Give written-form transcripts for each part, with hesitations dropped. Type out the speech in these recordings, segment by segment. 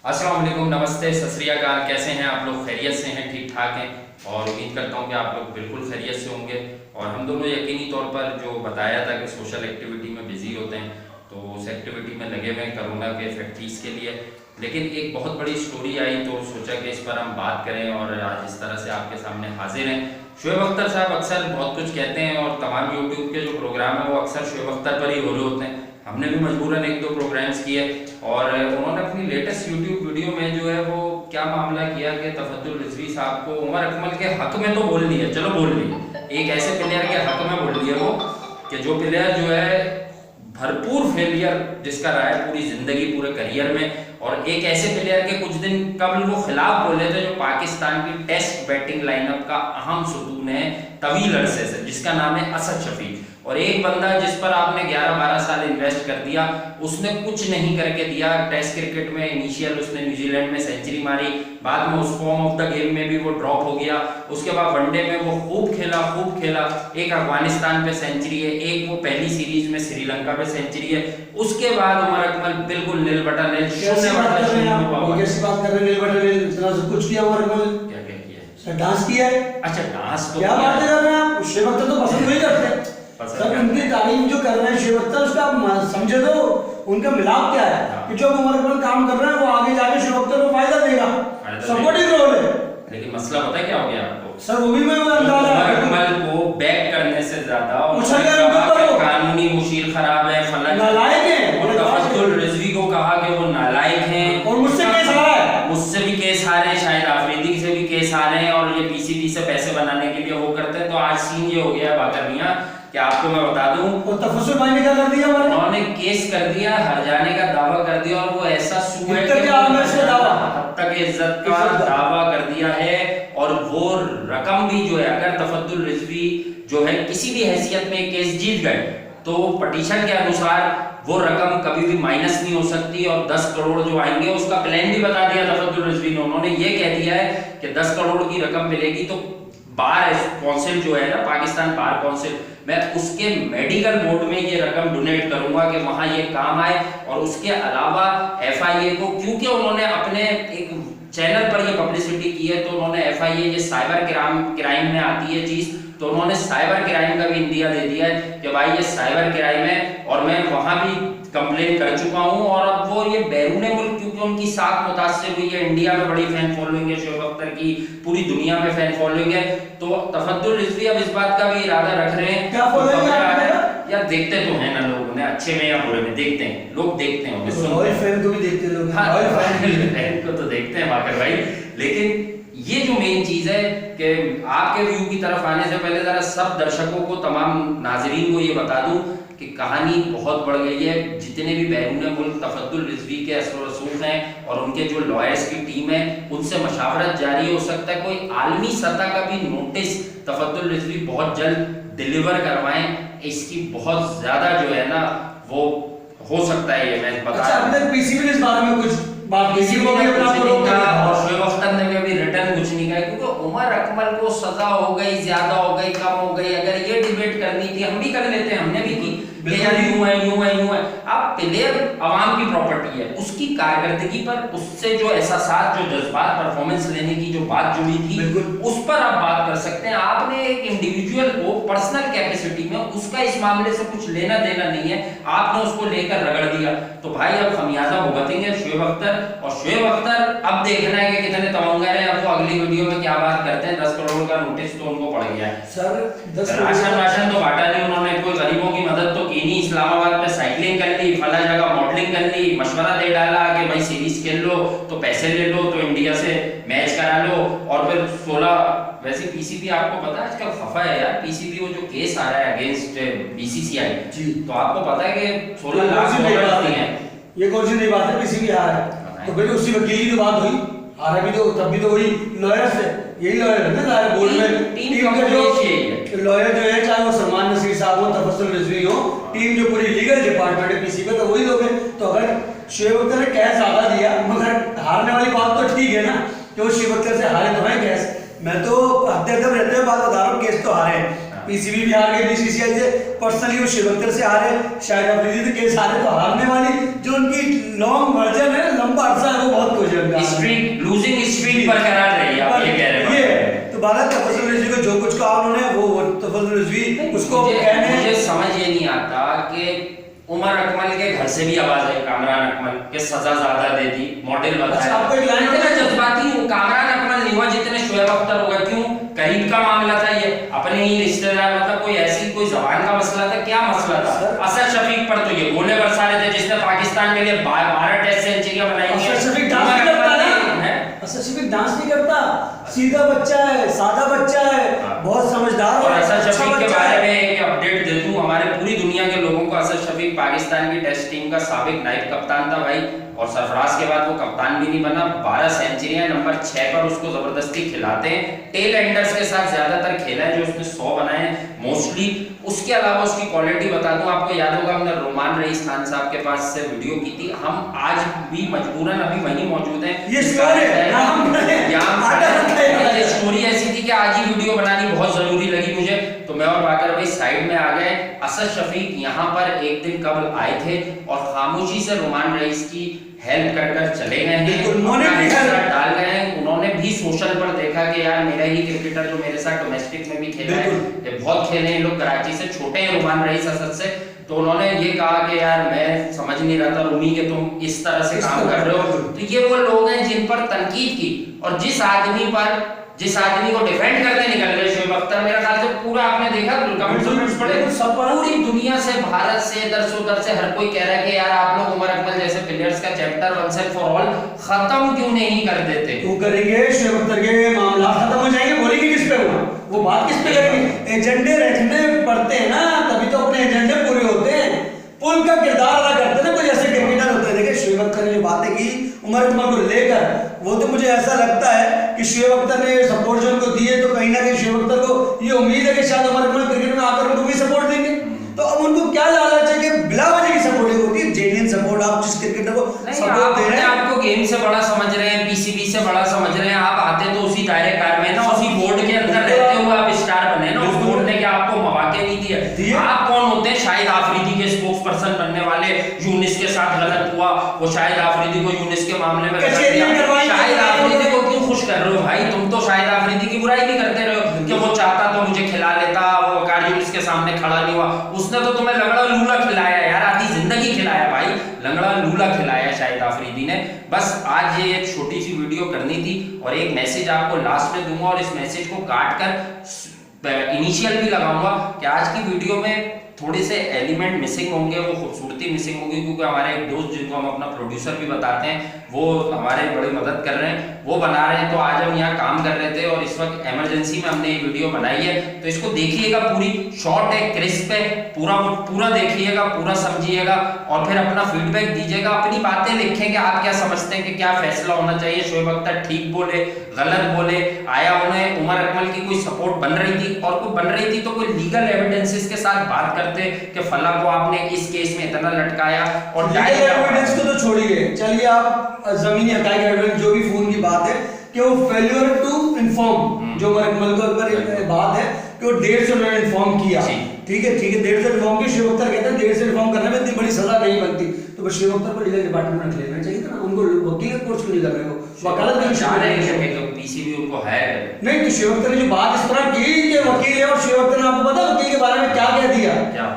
अस्सलाम वालेकुम, नमस्ते, सत श्री अकाल। कैसे हैं आप लोग? खैरियत से हैं? ठीक ठाक हैं? और उम्मीद करता हूं कि आप लोग बिल्कुल खैरियत से होंगे। और हम दोनों यकीनी तौर पर जो बताया था कि सोशल एक्टिविटी में बिजी होते हैं, तो उस एक्टिविटी में लगे हुए कोरोना के फैक्ट्रीज के लिए। लेकिन एक बहुत बड़ी स्टोरी आई तो सोचा कि इस पर हम बात करें और आज इस तरह से आपके सामने हाजिर हैं। शोएब अख्तर साहब अक्सर बहुत कुछ कहते हैं और तमाम यूट्यूब के जो प्रोग्राम है वो अक्सर शोएब अख्तर पर ही हो रहे होते हैं। हमने भी मजबूरन एक दो प्रोग्राम्स किए और उन्होंने अपनी लेटेस्ट यूट्यूब वीडियो में जो है वो क्या मामला किया कि तफद्दुल रिजवी साहब को उमर अकमल के हक में तो बोल लिया, चलो बोल लिया, एक ऐसे प्लेयर के हक में बोल लिया वो कि जो प्लेयर जो है भरपूर फेलियर जिसका रहा है पूरी जिंदगी पूरे करियर में, और एक ऐसे प्लेयर के कुछ दिन कबल वो खिलाफ बोले थे जो पाकिस्तान की टेस्ट बैटिंग लाइनअप का अहम सुतून है तवील अरसे से, जिसका नाम है असद शफी। और एक बंदा जिस पर आपने 11-12 साल इन्वेस्ट कर दिया, उसने कुछ नहीं करके दिया। टेस्ट क्रिकेट में इनिशियल उसने न्यूजीलैंड में सेंचुरी मारी, बाद में उस फॉर्म ऑफ द गेम में भी वो ड्रॉप हो गया। उसके बाद वनडे में वो खूब खेला, एक अफगानिस्तान पे सेंचुरी है, एक वो पहली सीरीज में श्रीलंका पे सेंचुरी है। उसके बाद उमर अकमल बिल्कुल नील बटा नील, कैसी बात कर रहे हैं आप? कैसी बात कर रहे हैं? नील बटा नील इतना सब कुछ किया उमर अकमल? क्या किया? सर डांस किया है। अच्छा डांस तो क्या बात कर रहे हैं आप? शोएब अख्तर तो पसंद नहीं करते सर, उनकी तारीफ जो कर रहे हैं शोएब अख्तर, उसका आप समझे तो उनका मिलाप क्या है कि जो उमर अकमल काम कर रहे हैं वो आगे जाके शोएब अख्तर को फायदा देगा, सपोर्टिव रोल है। लेकिन मसला पता है क्या हो गया आपको सर? वो भी मैं अंदाजा उमर अकमल को बैक करने से ज्यादा कानूनी मुशीर खराब है, फलन नालायक है, तफद्दुल रिजवी को कहा कि वो नालायक हैं और मुझसे केस आ रहा है, मुझसे भी केस आ रहे हैं, शायद आफरीदी से भी केस आ रहे हैं, और ये पीसीबी से पैसे बनाने के लिए वो करते हैं। तो आज सीन ये हो गया है बाकर मियां कि आपको मैं बता दूं, और तफस्सुर भाई ने क्या कर दिया? उन्होंने केस कर दिया, हर जाने का दावा कर दिया, और वो ऐसा सुअर तक इज्जत का दावा कर दिया है। और वो रकम भी जो है, अगर तफद्दुल रिजवी जो है किसी भी हैसियत में केस जीत गए तो पटिशन के अनुसार वो रकम कभी भी माइनस नहीं हो सकती, और 10 करोड़ जो आएंगे उसका प्लान भी बता दिया तफद्दुल रिजवी ने। उन्होंने ये कह दिया है कि 10 करोड़ की रकम मिलेगी तो बार काउंसिल जो है ना, पाकिस्तान बार काउंसिल, मैं उसके मेडिकल बोर्ड में ये रकम डोनेट करूंगा कि वहां ये काम आए। और उसके अलावा एफआईए को, क्योंकि उन्होंने अपने एक चैनल पर ये पब्लिसिटी की है, तो उन्होंने एफआईए ये साइबर क्राइम में आती है चीज, तो उन्होंने साइबर क्राइम का भी इंदिया दे दिया है कि भाई ये साइबर क्राइम है और मैं वहां भी कंप्लेन कर चुका हूं। और अब वो ये बैरूने मुल्क, क्योंकि उनकी साख मुतासिर हुई है, इंडिया में बड़ी फैन फॉलोइंग है शोएब अख्तर की, पूरी दुनिया में फैन फॉलोइंग है, तो तफद्दुल रिजवी अब इस बात का भी इरादा रख रहे हैं। क्या फॉलोइंग है यार? देखते तो हैं ना लोग उन्हें, अच्छे में या बुरे में देखते हैं लोग, देखते हैं उन्हें, रॉयल फैन को भी देखते लोग, हाँ रॉयल फैन को तो देखते हैं बाकर भाई। लेकिन ये जो मेन चीज है कि आपके व्यू की तरफ आने से पहले जरा सब दर्शकों को, तमाम नाजरीन को ये बता दूं कि कहानी बहुत बढ़ गई है। जितने भी बैरून मुल्क तफद्दुल रिजवी के असर रसूख हैं और उनके जो लॉयर्स की टीम है, उनसे मशावरत जारी हो सकता है, कोई आलमी सतह का भी नोटिस तफद्दुल रिजवी बहुत जल्द डिलीवर करवाएं। इसकी बहुत ज्यादा जो है ना वो हो सकता है, ये मैं बता। अच्छा, अभी तक पीसीबी ने इस बारे में कुछ बात और शोएब अख्तर ने भी अभी रिटर्न कुछ नहीं कहा, क्योंकि उमर अकमल को सजा हो गई, ज्यादा हो गई, कम हो गई, अगर ये डिबेट करनी थी हम भी कर लेते हैं, हमने भी की, यार यूं है। अब प्लेयर आवाम की प्रॉपर्टी है, उसकी कारकर्दगी पर उससे जो एहसास, जो जज्बात, परफॉर्मेंस लेने की जो बात जुड़ी थी, उस पर आप बात कर सकते हैं। आपने एक इंडिविजुअल को पर्सनल कैपेसिटी में, उसका इस मामले से कुछ लेना देना नहीं है, आपने उसको लेकर रगड़ दिया, तो भाई अब खमियाजा भुगतेंगे शोएब अख्तर। और शोएब अख्तर अब देखना है कि कितने तवंगर हैं, अब वो अगली वीडियो में क्या बात करते हैं। 10 करोड़ का नोटिस तो उनको पड़ गया है सर, राशन तो बांटा नहीं उन्होंने, कोई गरीबों की मदद तो की नहीं, इस्लामाबाद पे साइकिलिंग कर ली, फला जगह मॉडलिंग कर ली, मशवरा दे डाला कि भाई सीरीज खेल लो तो पैसे ले लो, तो इंडिया से मैच करा लो, और फिर 16 वैसे पीसीबी आपको पता है आजकल खफा है यार, पीसीबी वो जो केस आ रहा है अगेंस्ट बीसीसीआई जी, तो आपको पता है कि 16 लाख डॉलर है। ये कौन सी नई बात है? पीसीबी आ रहा है तो बेटे उसी वकील की तो बात हुई, आ रहा भी तो तब भी तो वही लॉयर से, यही लॉयर है ना सारे बोर्ड में, टीम का जो लॉयर जो है, चाहे वो सलमान नसीर साहब हो, तफस्सुल रिजवी हो, टीम जो पूरी लीगल डिपार्टमेंट है पीसीबी तो वही लोग हैं। तो अगर शोएब अख्तर ने कैश ज्यादा दिया, मगर हारने वाली बात तो ठीक है ना, कि वो शोएब अख्तर से हारे तो है कैश, मैं तो हफ्ते रहते हुए बात बता रहा हूँ, केस तो हारे हैं, पीसीबी भी हार गई, बीसीसीआई से पर्सनली वो शोएब अख्तर से हारे, शायद अफरीदी से केस हारे, तो हारने वाली जो उनकी लॉन्ग वर्जन है, लंबा अरसा है, वो बहुत कुछ है। स्ट्रीक लूजिंग स्ट्रीक बरकरार रही है, आप ये कह रहे हैं। तो भारत तफज्जुल रिजवी को जो कुछ कहा उन्होंने वो तफज्जुल रिजवी उसको कहने, मुझे समझ ये नहीं आता कि उमर अकमल के घर से भी आवाज आई कामरान अकमल के सजा ज्यादा दे दी, मॉडल बताया। आपको एक लाइन इतना जज्बाती कामरान अकमल नहीं हुआ जितने शोएब अख्तर होगा। क्यों? करीब का मामला था ये, अपने ही रिश्तेदार, मतलब कोई ऐसी कोई जबान का मसला था, क्या मसला था? असद शफीक पर तो ये गोले बरसा रहे थे जिसने पाकिस्तान के लिए 12 टेस्ट सेंचुरियां बनाई हैं। असद शफीक डांस नहीं करता ना, असद शफीक डांस नहीं करता, सीधा बच्चा है, सादा बच्चा है, बहुत समझदार और असद शफीक के बारे में एक अपडेट दे दूं, हमारे पूरी दुनिया के लोगों को असद शफीक पाकिस्तान की टेस्ट टीम का साबिक नायब कप्तान था भाई, और सरफराज के बाद वो कप्तान भी नहीं बना। 12 सेंचुरियां नंबर 6 पर उसको जबरदस्ती खिलाते हैं। टेल एंडर्स के साथ ज्यादातर खेला है, जो उसने 100 बनाए हैं मोस्टली। उसके अलावा उसकी क्वालिटी बता दूं आपको, याद होगा हमने रोमान रईस खान साहब के पास से वीडियो की थी, हम आज भी मजबूरन अभी वहीं मौजूद हैं। ये स्टोरी ऐसी थी कि आज ही वीडियो बनानी बहुत जरूरी लगी मुझे, तो मैं और बाकर भाई साइड में आ गए। असद शफीक यहाँ पर एक दिन कबल आए थे और खामोशी से रोमान रईस की हेल्प कर चले गए हैं, उन्होंने भी डाल गए हैं। उन्होंने भी सोशल पर देखा कि यार मेरा ही क्रिकेटर जो मेरे साथ डोमेस्टिक में भी खेला है, ये बहुत खेले हैं लोग, कराची से छोटे हैं रोमान रईस असद से, तो उन्होंने ये कहा कि यार मैं समझ नहीं रहा था रूमी कि तुम इस तरह से काम कर रहे हो। तो ये वो लोग हैं जिन पर तनकीद की, और जिस आदमी को डिफेंड करते निकल गए शोएब अख्तर, मेरा ख्याल से पूरा आपने देखा कमेंट्स पढ़े, पूरी दुनिया से, भारत से, इधर से उधर से हर कोई कह रहा है कि यार आप लोग उमर अकमल जैसे प्लेयर्स का chapter once and for all खत्म क्यों नहीं कर देते? वो करेंगे, शोएब अख्तर के मामला खत्म हो जाएंगे, बोलेंगे किस पे वो बात किस पे करेंगे? एजेंडे रखने पड़ते हैं ना, तभी तो अपने एजेंडे पूरे होते हैं। पुल का किरदार अदा करते हैं ना कोई ऐसे क्रिकेटर होते हैं। देखिए शोएब अख्तर ने जो बातें की उमर अकमल को लेकर, वो तो मुझे ऐसा लगता है कि शोएब अख्तर ने सपोर्ट जो उनको दी है, तो कहीं ना कहीं शोएब अख्तर को ये उम्मीद है कि शायद उमर अकमल क्रिकेट में आकर उनको भी सपोर्ट देंगे। तो अब उनको क्या लालच है कि बिला वजह की सपोर्टिंग होती है, जेन्युइन सपोर्ट। आप जिस क्रिकेटर को सपोर्ट दे रहे हैं, आपको गेम से बड़ा समझ रहे हैं, पीसीबी से बड़ा समझ रहे हैं, आप आते तो उसी दायरे कार में ना, उसी बोर्ड के अंदर रहते हुए आप स्टार बने ना, उस बोर्ड ने क्या आपको मौके नहीं दिए? आप कौन होते हैं? शाहिद आफरीदी के स्पोक्स पर्सन बनने वाले, यूनिस के साथ गलत हुआ, वो शाहिद आफरीदी को यूनिस के मामले में शाहिद आफरीदी को क्यों खुश कर रहे हो भाई? तुम तो शाहिद आफरीदी की बुराई भी करते रहे हो कि वो चाहता तो मुझे खिला लेता, वो वकार यूनिस के सामने खड़ा नहीं हुआ, उसने तो तुम्हें लंगड़ा लूला खिलाया यार, आधी जिंदगी खिलाया भाई, लंगड़ा लूला खिलाया शाहिद आफरीदी ने। बस आज ये एक छोटी सी वीडियो करनी थी और एक मैसेज आपको लास्ट में दूंगा, और इस मैसेज को काट कर इनिशियल भी लगाऊंगा कि आज की वीडियो में थोड़े से एलिमेंट मिसिंग होंगे, वो खूबसूरती मिसिंग होगी, क्योंकि हमारे एक दोस्त जिनको हम अपना प्रोड्यूसर भी बताते हैं, वो हमारे बड़ी मदद कर रहे हैं, वो बना रहे हैं। तो आज हम यहाँ काम कर रहे थे और इस वक्त इमरजेंसी में हमने ये वीडियो बनाई है, तो इसको देखिएगा, पूरी शॉर्ट है, क्रिस्प है, पूरा देखिएगा, पूरा समझिएगा और फिर अपना फीडबैक दीजिएगा, अपनी बातें लिखेंगे, आप क्या समझते हैं कि क्या फैसला होना चाहिए, शोएब अख्तर ठीक बोले, गलत बोले, आया उन्हें उमर अकमल की कोई सपोर्ट बन रही थी, और कोई बन रही थी तो कोई लीगल एविडेंसेस के साथ बात करते कि फला को आपने इस केस में इतना लटकाया, और लीगल एविडेंस को तो छोड़िए, चलिए आप जमीनी हकायक एविडेंस जो भी फोन की बात है कि वो फेल्योर टू इन्फॉर्म, जो उमर अकमल को ऊपर बात है कि वो 1.5 से उन्होंने इन्फॉर्म किया, ठीक है 1.5 से इन्फॉर्म की। शोएब अख्तर कहते हैं 1.5 से इन्फॉर्म करने में इतनी बड़ी सजा नहीं बनती, तो बस शोएब अख्तर को लीगल डिपार्टमेंट में रख लेना चाहिए था ना, उनको वकील का कोर्स क्यों नहीं कर रहे हो, वकालत क्यों चाह रहे हैं कि पीसीबी उनको है नहीं? तो शोएब अख्तर ने जो बात इस तरह की कि वकील है, और शोएब अख्तर ने आपको पता वकील के बारे में क्या कह दिया?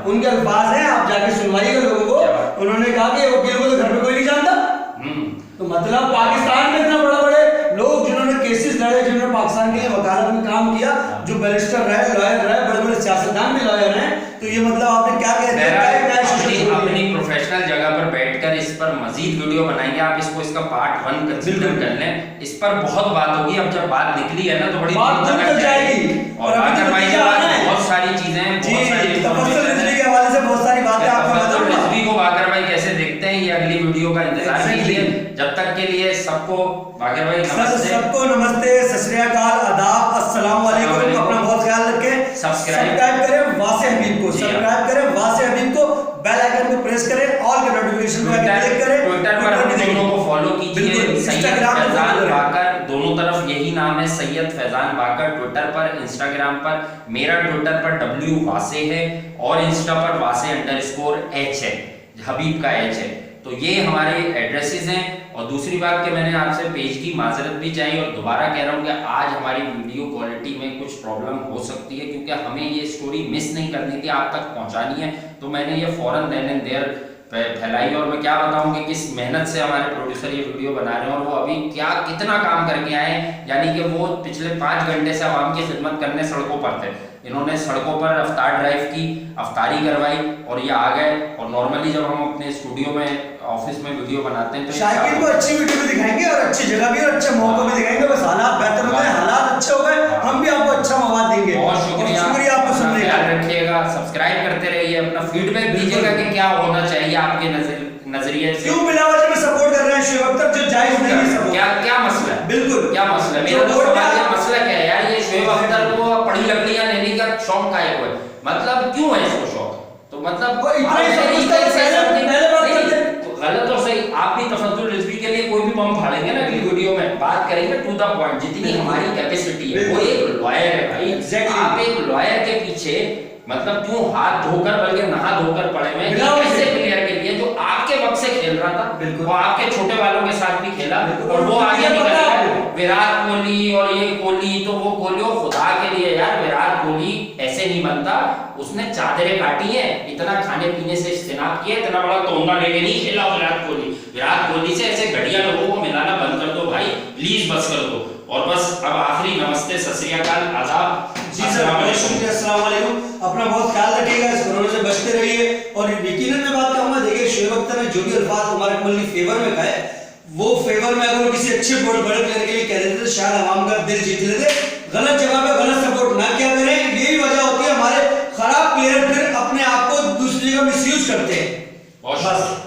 उनके अल्फाज हैं, आप जाके सुनवाइएगा लोगों को, उन्होंने कहा कि वकीलों को तो घर में कोई नहीं जानता। तो मतलब पाकिस्तान में इतना बड़े लोग जिन्होंने केसेस लड़े, जिन्होंने पाकिस्तान के लिए वकालत में काम किया, जो बैरिस्टर रहे, लॉयर रहे, बड़े सियासतदान भी लॉयर हैं, तो ये मतलब आपने क्या कह दिया? अपनी प्रोफेशनल जगह पर बैठकर इस पर मजीद वीडियो बनाएंगे, आप इसका पार्ट 1 कंसीडर कर लें, इस पर बहुत बात होगी। अब जब बात निकली है ना तो बड़ी बात जाएगी, और बहुत सारी चीजें, बहुत सारी बातें आपको रिजवी को बाकर भाई कैसे देखते हैं, ये अगली वीडियो का इंतजार कीजिए। जब तक के लिए सबको बाकर भाई नमस्ते, सबको नमस्ते, सत श्री अकाल, आदाब, अस्सलाम वालेकुम। अपना बहुत ख्याल रखें, सब्सक्राइब करें वासे हबीब को, सब्सक्राइब करें वासे हबीब को, बेल आइकन को प्रेस करें, ऑल के नोटिफिकेशन को क्लिक करें, ट्विटर पर हम दोनों को फॉलो कीजिए, सैयद फैजान बाकर, दोनों तरफ यही नाम है, सैयद फैजान बाकर ट्विटर पर, इंस्टाग्राम पर, मेरा ट्विटर पर W वासे है और इंस्टा पर वासे_H है, हबीब का H है। तो ये हमारे एड्रेसेस हैं और दूसरी बात कि मैंने आपसे पेज की माजरत भी चाहिए और दोबारा कह रहा हूँ कि आज हमारी वीडियो क्वालिटी में कुछ प्रॉब्लम हो सकती है, क्योंकि हमें ये स्टोरी मिस नहीं करनी थी, आप तक पहुंचानी है, तो मैंने ये फौरन देन एंड देयर फैलाई। और मैं क्या बताऊं कि किस मेहनत से हमारे प्रोड्यूसर ये वीडियो बना रहे हैं और वो अभी क्या कितना काम करके आए, यानी कि वो पिछले 5 घंटे से आवाम की खिदमत करने सड़कों पर थे। इन्होंने सड़कों पर अफ्तार ड्राइव की, अफ्तारी करवाई और ये आ गए। और नॉर्मली जब हम अपने स्टूडियो में ऑफिस में वीडियो बनाते हैं तो शाकिर को अच्छी वीडियो भी दिखाएंगे और अच्छी जगह भी और अच्छे मौके भी दिखाएंगे, बस हालात बेहतर हो गए, हालात अच्छे हो गए, हम भी आपको अच्छा मौका देंगे। बहुत शुक्रिया आपको सुनने का, ख्याल रखिएगा, सब्सक्राइब करते रहिए, अपना फीडबैक दीजिएगा कि क्या होना चाहिए आपके नजरिए से। क्यों बिलावज में सपोर्ट कर रहे हैं शोएब अख्तर, जो जायज नहीं है सपोर्ट? क्या मसला है? बिल्कुल क्या मसला है? मेरा तो सवाल है, मसला क्या है यार? ये शोएब अख्तर को पड़ी लकड़ियां लेने का शौक काहे हुआ है? मतलब क्यों है इसको शौक? तो मतलब गलत और सही, आप भी तफद्दुल रिजवी के लिए कोई भी बम फाड़ेंगे ना अगली वीडियो में, बात करेंगे टू द पॉइंट, जितनी हमारी कैपेसिटी है। वो एक लॉयर है भाई, आप एक लॉयर के पीछे मतलब क्यों हाथ धोकर बल्कि नहा धोकर पड़े हुए हैं ऐसे प्लेयर के लिए जो आपके वक्त से खेल रहा था, वो आपके छोटे वालों के साथ भी खेला और वो आगे निकल गया। विराट कोहली और ये कोहली तो वो कोहली खुदा के लिए यार, विराट कोहली ऐसे नहीं बनता, उसने चादरें काटी है, इतना खाने पीने से इज्तिनाब किया, इतना बड़ा तोमगा लेके नहीं खेला विराट कोहली। विराट कोहली से ऐसे घटिया लोगों को मिलाना बंद कर दो भाई, प्लीज बस कर दो। और बस अब आखिरी नमस्ते, सत श्री अकाल, आदाब। जी सर, अस्सलाम वालेकुम। अपना बहुत ख्याल रखिएगा, इस कोरोना से बचते रहिए। और यकीनन मैं बात कहूंगा, देखिए शोएब अख्तर ने जो भी अल्फाज उमर अकमल की फेवर में कहे, वो फेवर में अगर वो किसी अच्छे बड़े प्लेयर के लिए कह देते तो शायद आवाम का दिल जीत लेते। गलत जगह पे गलत सपोर्ट ना किया करें, यही वजह होती है हमारे खराब प्लेयर फिर अपने आप को दूसरी जगह मिसयूज करते हैं। बस